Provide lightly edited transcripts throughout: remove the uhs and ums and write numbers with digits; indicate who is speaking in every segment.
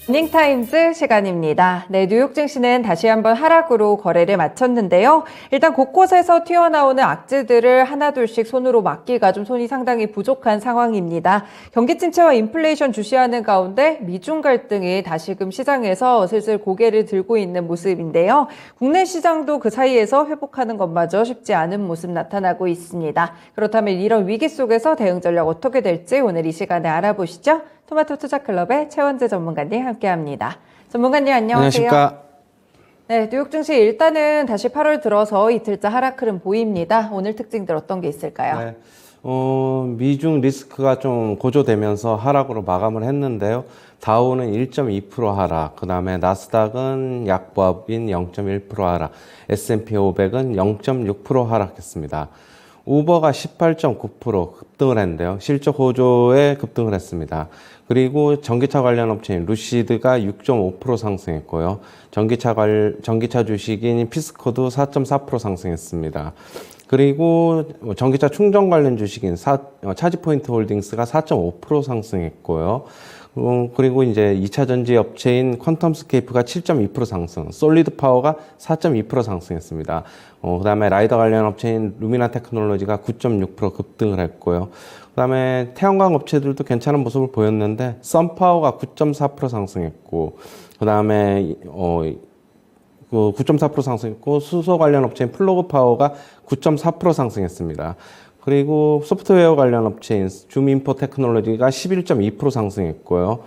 Speaker 1: 모닝타임즈 시간입니다. 네, 뉴욕 증시는 다시 한번 하락으로 거래를 마쳤는데요. 일단 곳곳에서 튀어나오는 악재들을 하나둘씩 손으로 막기가 좀 손이 상당히 부족한 상황입니다. 경기 침체와 인플레이션 주시하는 가운데 미중 갈등이 다시금 시장에서 슬슬 고개를 들고 있는 모습인데요. 국내 시장도 그 사이에서 회복하는 것마저 쉽지 않은 모습 나타나고 있습니다. 그렇다면 이런 위기 속에서 대응 전략 어떻게 될지 오늘 이 시간에 알아보시죠. 토마토 투자클럽의 최원재 전문가님 함께합니다. 전문가님 안녕하세요.
Speaker 2: 안녕하십니까.
Speaker 1: 네, 뉴욕 증시 일단은 다시 8월 들어서 이틀째 하락 흐름 보입니다. 오늘 특징들 어떤 게 있을까요?
Speaker 2: 네. 미중 리스크가 좀 고조되면서 하락으로 마감을 했는데요. 다우는 1.2% 하락, 그 다음에 나스닥은 약보합인 0.1% 하락, S&P 500은 0.6% 하락했습니다. 우버가 18.9% 급등을 했는데요. 실적 호조에 급등을 했습니다. 그리고 전기차 관련 업체인 루시드가 6.5% 상승했고요. 전기차 주식인 피스코도 4.4% 상승했습니다. 그리고 전기차 충전 관련 주식인 차지포인트 홀딩스가 4.5% 상승했고요. 그리고 이제 2차 전지 업체인 퀀텀스케이프가 7.2% 상승, 솔리드 파워가 4.2% 상승했습니다. 그 다음에 라이더 관련 업체인 루미나 테크놀로지가 9.6% 급등을 했고요. 그 다음에 태양광 업체들도 괜찮은 모습을 보였는데, 썬파워가 9.4% 상승했고, 그 다음에, 9.4% 상승했고, 수소 관련 업체인 플러그 파워가 9.4% 상승했습니다. 그리고 소프트웨어 관련 업체인 줌인포 테크놀로지가 11.2% 상승했고요.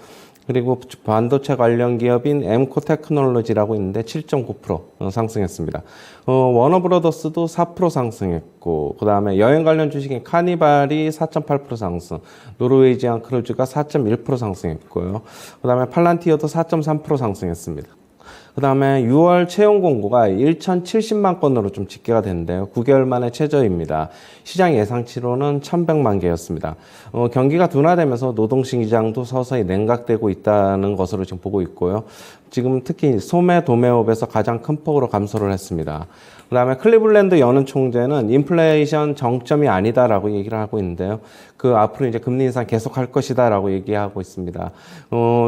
Speaker 2: 그리고 반도체 관련 기업인 엠코 테크놀로지라고 있는데 7.9% 상승했습니다. 워너브로더스도 4% 상승했고, 그 다음에 여행 관련 주식인 카니발이 4.8% 상승, 노르웨이지안 크루즈가 4.1% 상승했고요. 그 다음에 팔란티어도 4.3% 상승했습니다. 그 다음에 6월 채용 공고가 1,070만 건으로 좀 집계가 됐는데요. 9개월 만에 최저입니다. 시장 예상치로는 1,100만 개였습니다. 경기가 둔화되면서 노동시장도 서서히 냉각되고 있다는 것으로 지금 보고 있고요. 지금 특히 소매, 도매업에서 가장 큰 폭으로 감소를 했습니다. 그 다음에 클리블랜드 여는 총재는 인플레이션 정점이 아니다라고 얘기를 하고 있는데요. 그 앞으로 이제 금리 인상 계속할 것이다라고 얘기하고 있습니다.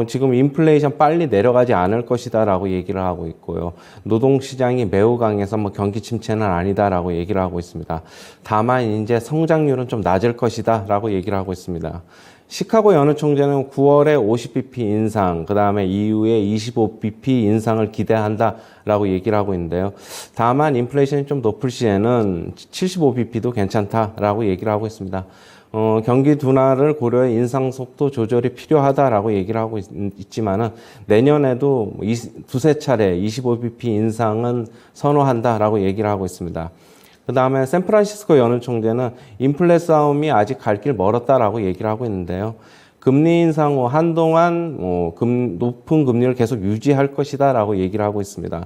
Speaker 2: 지금 인플레이션 빨리 내려가지 않을 것이다라고 얘기를 하고 있고요. 노동시장이 매우 강해서 뭐 경기 침체는 아니다라고 얘기를 하고 있습니다. 다만 이제 성장률은 좀 낮을 것이다라고 얘기를 하고 있습니다. 시카고 여느 총재는 9월에 50bp 인상, 그 다음에 이후에 25bp 인상을 기대한다라고 얘기를 하고 있는데요. 다만 인플레이션이 좀 높을 시에는 75bp도 괜찮다라고 얘기를 하고 있습니다. 경기 둔화를 고려해 인상 속도 조절이 필요하다라고 얘기를 하고 있지만은 내년에도 두세 차례 25bp 인상은 선호한다라고 얘기를 하고 있습니다. 그 다음에 샌프란시스코 여는 총재는 인플레 싸움이 아직 갈 길 멀었다라고 얘기를 하고 있는데요. 금리 인상 후 한동안 높은 금리를 계속 유지할 것이다라고 얘기를 하고 있습니다.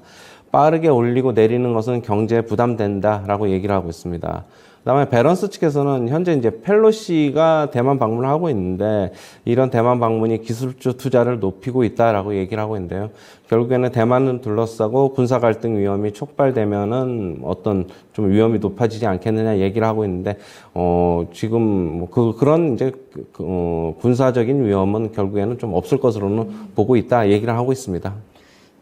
Speaker 2: 빠르게 올리고 내리는 것은 경제에 부담된다라고 얘기를 하고 있습니다. 그다음에 밸런스 측에서는 현재 이제 펠로시가 대만 방문을 하고 있는데, 이런 대만 방문이 기술주 투자를 높이고 있다라고 얘기를 하고 있는데요. 결국에는 대만은 둘러싸고 군사 갈등 위험이 촉발되면은 어떤 좀 위험이 높아지지 않겠느냐 얘기를 하고 있는데, 지금 그런 이제 군사적인 위험은 결국에는 좀 없을 것으로는 보고 있다 얘기를 하고 있습니다.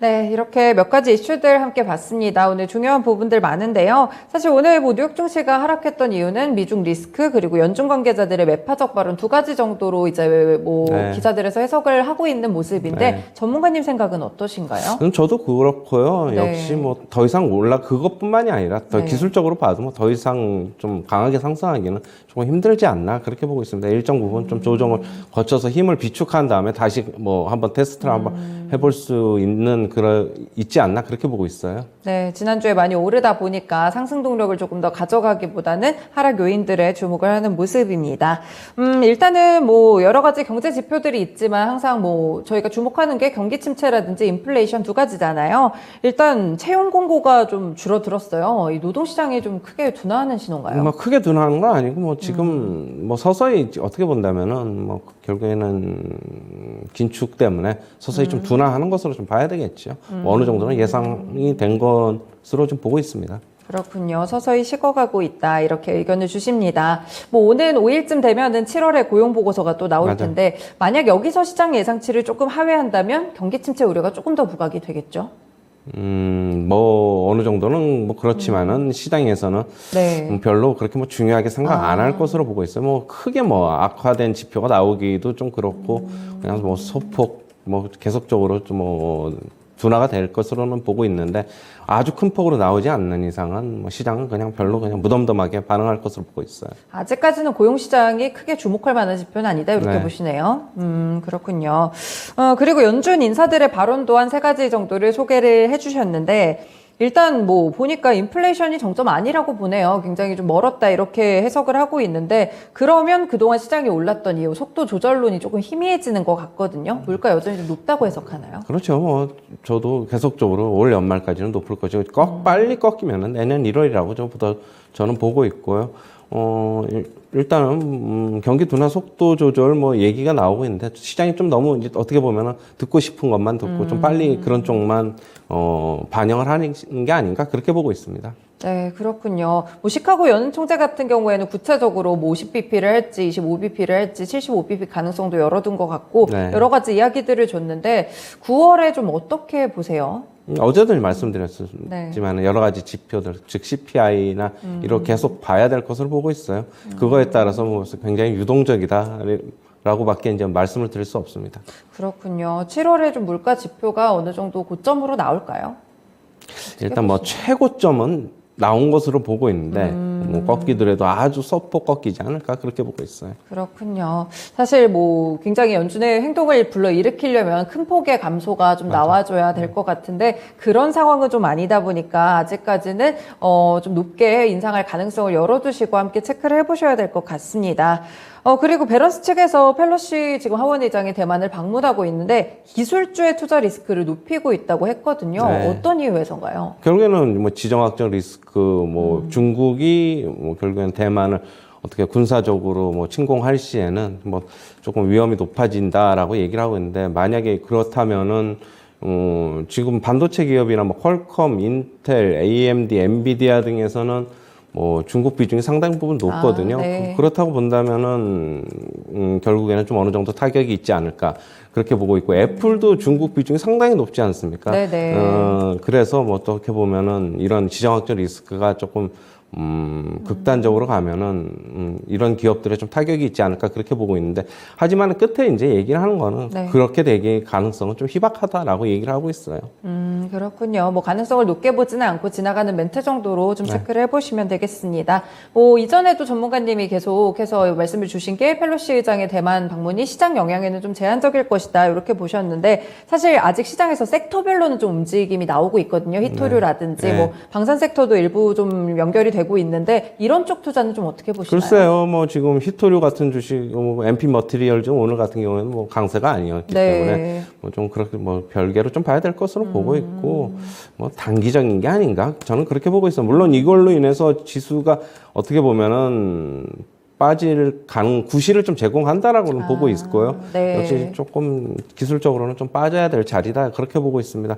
Speaker 1: 네, 이렇게 몇 가지 이슈들 함께 봤습니다. 오늘 중요한 부분들 많은데요. 사실 오늘 뭐 뉴욕 증시가 하락했던 이유는 미중 리스크 그리고 연준 관계자들의 매파적 발언 두 가지 정도로 이제 뭐
Speaker 2: 네.
Speaker 1: 기자들에서 해석을 하고 있는 모습인데
Speaker 2: 네.
Speaker 1: 전문가님 생각은 어떠신가요?
Speaker 2: 저도 그렇고요.
Speaker 1: 네.
Speaker 2: 역시 뭐 더 이상 그것뿐만이 아니라 더
Speaker 1: 네.
Speaker 2: 기술적으로 봐도 뭐 더 이상 좀 강하게 상승하기는 조금 힘들지 않나 그렇게 보고 있습니다. 일정 부분 좀 조정을 거쳐서 힘을 비축한 다음에 다시 뭐 한번 테스트를 한번 해볼 수 있지 않나 그렇게 보고 있어요.
Speaker 1: 네, 지난주에 많이 오르다 보니까 상승 동력을 조금 더 가져가기보다는 하락 요인들에 주목을 하는 모습입니다. 일단은 뭐 여러 가지 경제 지표들이 있지만 항상 뭐 저희가 주목하는 게 경기 침체라든지 인플레이션 두 가지잖아요. 일단 채용 공고가 좀 줄어들었어요. 이 노동시장이 좀 크게 둔화하는 신호인가요?
Speaker 2: 뭐 크게 둔화하는 건 아니고 뭐 지금 뭐 서서히 어떻게 본다면은 뭐 결국에는 긴축 때문에 서서히 좀 둔화하는 것으로 좀 봐야 되겠죠. 어느 정도는 예상이 된 것으로 좀 보고 있습니다.
Speaker 1: 그렇군요. 서서히 식어가고 있다. 이렇게 의견을 주십니다. 뭐 오는 5일쯤 되면은 7월에 고용 보고서가 또 나올
Speaker 2: 맞아.
Speaker 1: 텐데 만약 여기서 시장 예상치를 조금 하회한다면 경기 침체 우려가 조금 더 부각이 되겠죠.
Speaker 2: 뭐 어느 정도는 뭐 그렇지만은 시장에서는
Speaker 1: 네.
Speaker 2: 별로 그렇게 뭐 중요하게 생각 안 할 것으로 보고 있어요. 뭐 크게 뭐 악화된 지표가 나오기도 좀 그렇고 그냥 뭐 소폭 뭐 계속적으로 좀 뭐 둔화가 될 것으로는 보고 있는데 아주 큰 폭으로 나오지 않는 이상은 뭐 시장은 그냥 별로 그냥 무덤덤하게 반응할 것으로 보고 있어요.
Speaker 1: 아직까지는 고용 시장이 크게 주목할 만한 지표는 아니다 이렇게
Speaker 2: 네.
Speaker 1: 보시네요. 그렇군요. 그리고 연준 인사들의 발언도 한 3가지 정도를 소개를 해주셨는데 일단 뭐 보니까 인플레이션이 정점 아니라고 보네요. 굉장히 좀 멀었다 이렇게 해석을 하고 있는데 그러면 그동안 시장이 올랐던 이유 속도 조절론이 조금 희미해지는 것 같거든요. 물가 여전히 좀 높다고 해석하나요?
Speaker 2: 그렇죠. 뭐 저도 계속적으로 올 연말까지는 높을 거죠. 빨리 꺾이면은 내년 1월이라고 저는 보고 있고요. 일단은 경기 둔화 속도 조절 뭐 얘기가 나오고 있는데 시장이 좀 너무 이제 어떻게 보면은 듣고 싶은 것만 듣고 좀 빨리 그런 쪽만 반영을 하는 게 아닌가 그렇게 보고 있습니다.
Speaker 1: 네, 그렇군요. 뭐 시카고 연은 총재 같은 경우에는 구체적으로 뭐 50bp를 할지 25bp를 할지 75bp 가능성도 열어둔 것 같고
Speaker 2: 네.
Speaker 1: 여러 가지 이야기들을 줬는데 9월에 좀 어떻게 보세요?
Speaker 2: 어제도 말씀드렸지만
Speaker 1: 네.
Speaker 2: 여러 가지 지표들, 즉 CPI나 이런 계속 봐야 될 것을 보고 있어요. 그거에 따라서 뭐 굉장히 유동적이다라고밖에 이제 말씀을 드릴 수 없습니다.
Speaker 1: 그렇군요. 7월에 좀 물가 지표가 어느 정도 고점으로 나올까요?
Speaker 2: 일단 뭐 최고점은 나온 것으로 보고 있는데 뭐 꺾이더라도 아주 소폭 꺾이지 않을까 그렇게 보고 있어요.
Speaker 1: 그렇군요. 사실 뭐 굉장히 연준의 행동을 불러일으키려면 큰 폭의 감소가 좀 나와줘야 될 것 같은데 그런 상황은 좀 아니다 보니까 아직까지는 좀 높게 인상할 가능성을 열어두시고 함께 체크를 해보셔야 될 것 같습니다. 그리고 밸런스 측에서 펠로시 지금 하원 의장이 대만을 방문하고 있는데 기술주의 투자 리스크를 높이고 있다고 했거든요.
Speaker 2: 네.
Speaker 1: 어떤 이유에서인가요?
Speaker 2: 결국에는 뭐 지정학적 리스크, 뭐 중국이 뭐 결국엔 대만을 어떻게 군사적으로 뭐 침공할 시에는 뭐 조금 위험이 높아진다라고 얘기를 하고 있는데 만약에 그렇다면은 지금 반도체 기업이나 뭐 퀄컴, 인텔, AMD, 엔비디아 등에서는 뭐 중국 비중이 상당 부분 높거든요.
Speaker 1: 네.
Speaker 2: 그렇다고 본다면은 결국에는 좀 어느 정도 타격이 있지 않을까 그렇게 보고 있고 애플도 중국 비중이 상당히 높지 않습니까?
Speaker 1: 네네.
Speaker 2: 그래서 뭐 어떻게 보면은 이런 지정학적 리스크가 조금 극단적으로 가면은 이런 기업들에 좀 타격이 있지 않을까 그렇게 보고 있는데 하지만 끝에 이제 얘기를 하는 거는
Speaker 1: 네.
Speaker 2: 그렇게 되기 가능성은 좀 희박하다라고 얘기를 하고 있어요.
Speaker 1: 그렇군요. 뭐 가능성을 높게 보지는 않고 지나가는 멘트 정도로 좀 체크를 해보시면 되겠습니다. 뭐 이전에도 전문가님이 계속해서 말씀을 주신 게 펠로시 의장의 대만 방문이 시장 영향에는 좀 제한적일 것이다 이렇게 보셨는데 사실 아직 시장에서 섹터별로는 좀 움직임이 나오고 있거든요. 히토류라든지
Speaker 2: 네.
Speaker 1: 뭐 방산 섹터도 일부 좀 연결이 되고 있는데 이런 쪽 투자는 좀 어떻게 보시나요?
Speaker 2: 글쎄요, 뭐 지금 히토류 같은 주식, 뭐 MP 머티리얼 중 오늘 같은 경우에는 뭐 강세가 아니었기
Speaker 1: 네.
Speaker 2: 때문에 뭐 좀 그렇게 뭐 별개로 좀 봐야 될 것으로 보고 있고 뭐 단기적인 게 아닌가 저는 그렇게 보고 있어요. 물론 이걸로 인해서 지수가 어떻게 보면은 빠질 구실을 좀 제공한다라고는 보고 있고요.
Speaker 1: 네.
Speaker 2: 역시 조금 기술적으로는 좀 빠져야 될 자리다 그렇게 보고 있습니다.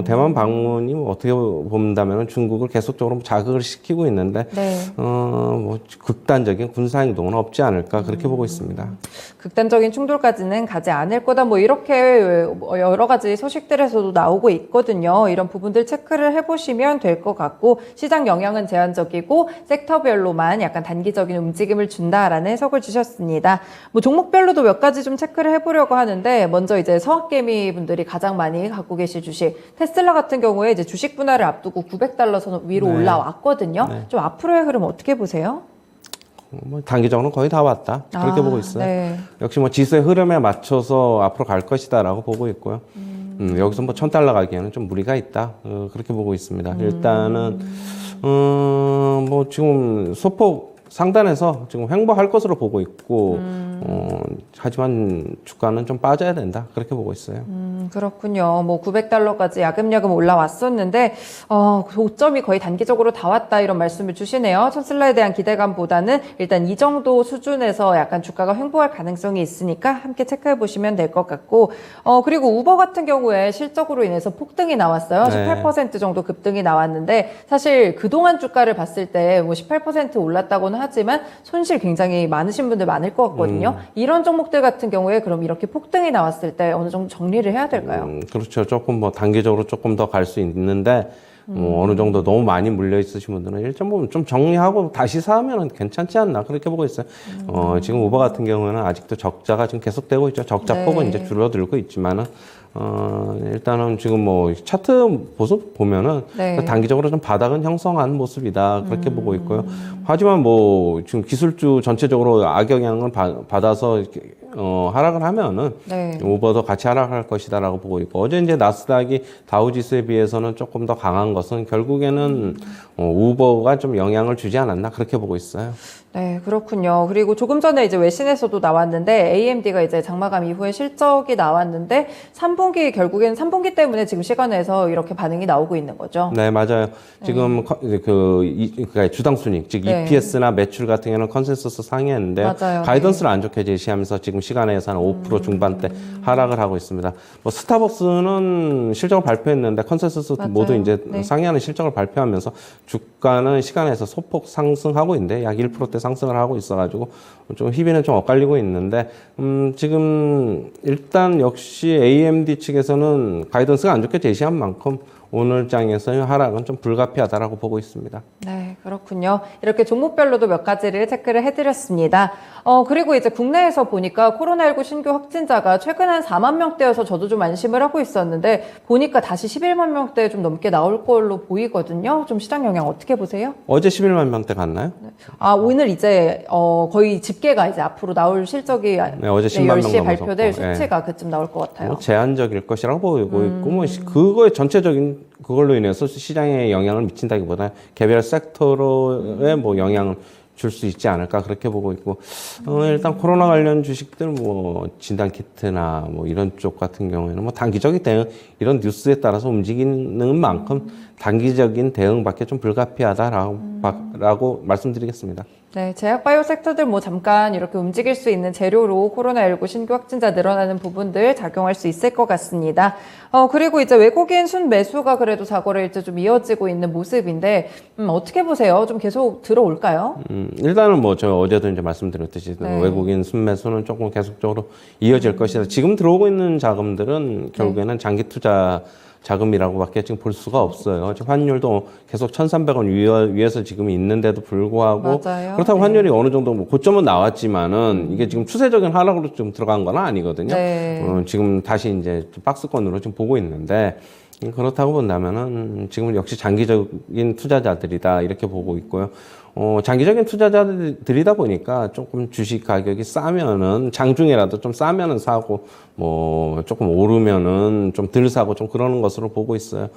Speaker 2: 대만 방문이 뭐 어떻게 본다면 중국을 계속적으로 자극을 시키고 있는데
Speaker 1: 네.
Speaker 2: 뭐 극단적인 군사 행동은 없지 않을까 그렇게 보고 있습니다.
Speaker 1: 극단적인 충돌까지는 가지 않을 거다. 뭐 이렇게 여러 가지 소식들에서도 나오고 있거든요. 이런 부분들 체크를 해보시면 될 것 같고 시장 영향은 제한적이고 섹터별로만 약간 단기적인 움직임을 준다라는 해석을 주셨습니다. 뭐 종목별로도 몇 가지 좀 체크를 해보려고 하는데 먼저 이제 서학개미 분들이 가장 많이 갖고 계실 주식 테슬라 같은 경우에 이제 주식 분할을 앞두고 $900 선 위로
Speaker 2: 네.
Speaker 1: 올라왔거든요.
Speaker 2: 네.
Speaker 1: 좀 앞으로의 흐름 어떻게 보세요?
Speaker 2: 뭐 단기적으로는 거의 다 왔다 그렇게 보고 있어요.
Speaker 1: 네.
Speaker 2: 역시 뭐 지수의 흐름에 맞춰서 앞으로 갈 것이다라고 보고 있고요. 여기서 뭐 $1,000 가기에는 좀 무리가 있다 그렇게 보고 있습니다. 일단은 뭐 지금 소폭 상단에서 지금 횡보할 것으로 보고 있고 하지만 주가는 좀 빠져야 된다 그렇게 보고 있어요.
Speaker 1: 그렇군요. 뭐 $900까지 야금야금 올라왔었는데 고점이 거의 단기적으로 다 왔다 이런 말씀을 주시네요. 테슬라에 대한 기대감보다는 일단 이 정도 수준에서 약간 주가가 횡보할 가능성이 있으니까 함께 체크해 보시면 될 것 같고 그리고 우버 같은 경우에 실적으로 인해서 폭등이 나왔어요.
Speaker 2: 네.
Speaker 1: 18% 정도 급등이 나왔는데 사실 그동안 주가를 봤을 때 뭐 18% 올랐다고는 하지만 손실 굉장히 많으신 분들 많을 것 같거든요. 이런 종목들 같은 경우에 그럼 이렇게 폭등이 나왔을 때 어느 정도 정리를 해야 될까요?
Speaker 2: 그렇죠. 조금 뭐 단기적으로 조금 더 갈 수 있는데 어느 정도 너무 많이 물려 있으신 분들은 일단 뭐 좀 정리하고 다시 사면 괜찮지 않나 그렇게 보고 있어요. 지금 우버 같은 경우는 아직도 적자가 지금 계속되고 있죠. 적자 폭은 이제 줄어들고 있지만은 일단은 지금 뭐 차트 모습 보면은 단기적으로 좀 바닥은 형성한 모습이다 그렇게 보고 있고요. 하지만 뭐 지금 기술주 전체적으로 악영향을 받아서 하락을 하면은 우버도 같이 하락할 것이다라고 보고 있고 어제 이제 나스닥이 다우지수에 비해서는 조금 더 강한 것은 결국에는 우버가 좀 영향을 주지 않았나 그렇게 보고 있어요.
Speaker 1: 네, 그렇군요. 그리고 조금 전에 이제 외신에서도 나왔는데 AMD가 이제 장마감 이후에 실적이 나왔는데 3분기 결국엔 3분기 때문에 지금 시간에서 이렇게 반응이 나오고 있는 거죠.
Speaker 2: 네, 맞아요. 지금 그러니까 주당 순이익, 즉 EPS나 매출 같은 경우는 컨센서스 상회했는데 가이던스를 안 좋게 제시하면서 지금 시간에서 한 5% 중반대 하락을 하고 있습니다. 뭐 스타벅스는 실적을 발표했는데 컨센서스 모두 이제 상회하는 실적을 발표하면서 주가는 시간에서 소폭 상승하고 있는데 약 1%대 상승을 하고 있어가지고 좀 희비는 좀 엇갈리고 있는데 지금 일단 역시 AMD 측에서는 가이던스가 안 좋게 제시한 만큼 오늘 장에서의 하락은 좀 불가피하다라고 보고 있습니다.
Speaker 1: 네, 그렇군요. 이렇게 종목별로도 몇 가지를 체크를 해드렸습니다. 그리고 이제 국내에서 보니까 코로나19 신규 확진자가 최근 한 4만 명대여서 저도 좀 안심을 하고 있었는데 보니까 다시 11만 명대 좀 넘게 나올 걸로 보이거든요. 좀 시장 영향 어떻게 보세요?
Speaker 2: 어제 11만 명대 갔나요?
Speaker 1: 오늘 이제 거의 집계가 이제 앞으로 나올 실적이
Speaker 2: 어제 10만
Speaker 1: 10시에
Speaker 2: 명
Speaker 1: 발표될
Speaker 2: 넘었고,
Speaker 1: 수치가 그쯤 나올 것 같아요.
Speaker 2: 뭐 제한적일 것이라고 보이고 있고 뭐 그거의 전체적인 그걸로 인해서 시장에 영향을 미친다기보다 개별 섹터로의 뭐 영향을 줄 수 있지 않을까 그렇게 보고 있고 일단 코로나 관련 주식들 뭐 진단키트나 뭐 이런 쪽 같은 경우에는 뭐 단기적인 대응 이런 뉴스에 따라서 움직이는 만큼 단기적인 대응밖에 좀 불가피하다라고 말씀드리겠습니다.
Speaker 1: 네, 제약 바이오 섹터들 뭐 잠깐 이렇게 움직일 수 있는 재료로 코로나19 신규 확진자 늘어나는 부분들 작용할 수 있을 것 같습니다. 그리고 이제 외국인 순매수가 그래도 4거래일째 좀 이어지고 있는 모습인데 어떻게 보세요? 좀 계속 들어올까요?
Speaker 2: 일단은 뭐 저 어제도 이제 말씀드렸듯이 외국인 순매수는 조금 계속적으로 이어질 것이다. 지금 들어오고 있는 자금들은 결국에는 장기 투자 자금이라고밖에 지금 볼 수가 없어요. 지금 환율도 계속 1,300원 위에서 지금 있는데도 불구하고 그렇다고 환율이 어느 정도 뭐 고점은 나왔지만은 이게 지금 추세적인 하락으로 좀 들어간 건 아니거든요. 지금 다시 이제 박스권으로 지금 보고 있는데 그렇다고 본다면은 지금 역시 장기적인 투자자들이다 이렇게 보고 있고요. 장기적인 투자자들이다 보니까 조금 주식 가격이 싸면은 장중에라도 좀 싸면은 사고 뭐 조금 오르면은 좀 덜 사고 좀 그러는 것으로 보고 있어요.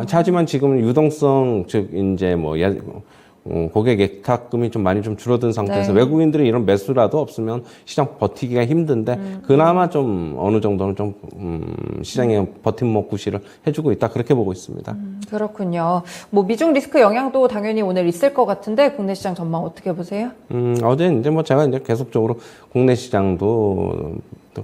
Speaker 2: 하지만 지금 유동성 즉 이제 뭐 고객 예탁금이 좀 많이 좀 줄어든 상태에서 외국인들이 이런 매수라도 없으면 시장 버티기가 힘든데 그나마 좀 어느 정도는 좀 시장의 버팀목 구실을 해주고 있다 그렇게 보고 있습니다.
Speaker 1: 그렇군요. 뭐 미중 리스크 영향도 당연히 오늘 있을 것 같은데 국내 시장 전망 어떻게 보세요?
Speaker 2: 어제 이제 뭐 제가 이제 계속적으로 국내 시장도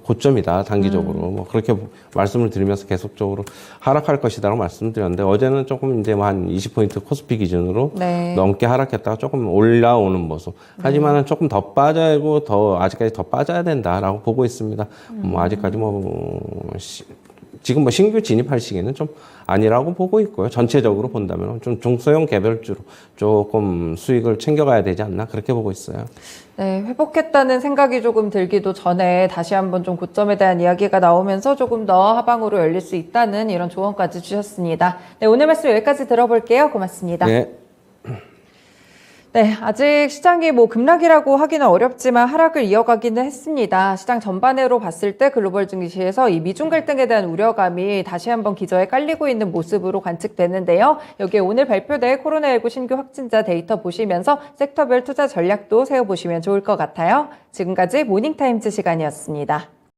Speaker 2: 고점이다 단기적으로 뭐 그렇게 말씀을 드리면서 계속적으로 하락할 것이다라고 말씀드렸는데 어제는 조금 이제 뭐 한 20포인트 코스피 기준으로 넘게 하락했다가 조금 올라오는 모습. 하지만은 조금 더 빠져고 아직까지 더 빠져야 된다라고 보고 있습니다. 뭐 아직까지 지금 뭐 신규 진입할 시기는 좀 아니라고 보고 있고요. 전체적으로 본다면 좀 중소형 개별주로 조금 수익을 챙겨가야 되지 않나 그렇게 보고 있어요.
Speaker 1: 네, 회복했다는 생각이 조금 들기도 전에 다시 한번 좀 고점에 대한 이야기가 나오면서 조금 더 하방으로 열릴 수 있다는 이런 조언까지 주셨습니다. 네, 오늘 말씀 여기까지 들어볼게요. 고맙습니다. 네, 아직 시장이 뭐 급락이라고 하기는 어렵지만 하락을 이어가기는 했습니다. 시장 전반으로 봤을 때 글로벌 증시에서 이 미중 갈등에 대한 우려감이 다시 한번 기저에 깔리고 있는 모습으로 관측되는데요. 여기에 오늘 발표될 코로나19 신규 확진자 데이터 보시면서 섹터별 투자 전략도 세워보시면 좋을 것 같아요. 지금까지 모닝타임즈 시간이었습니다.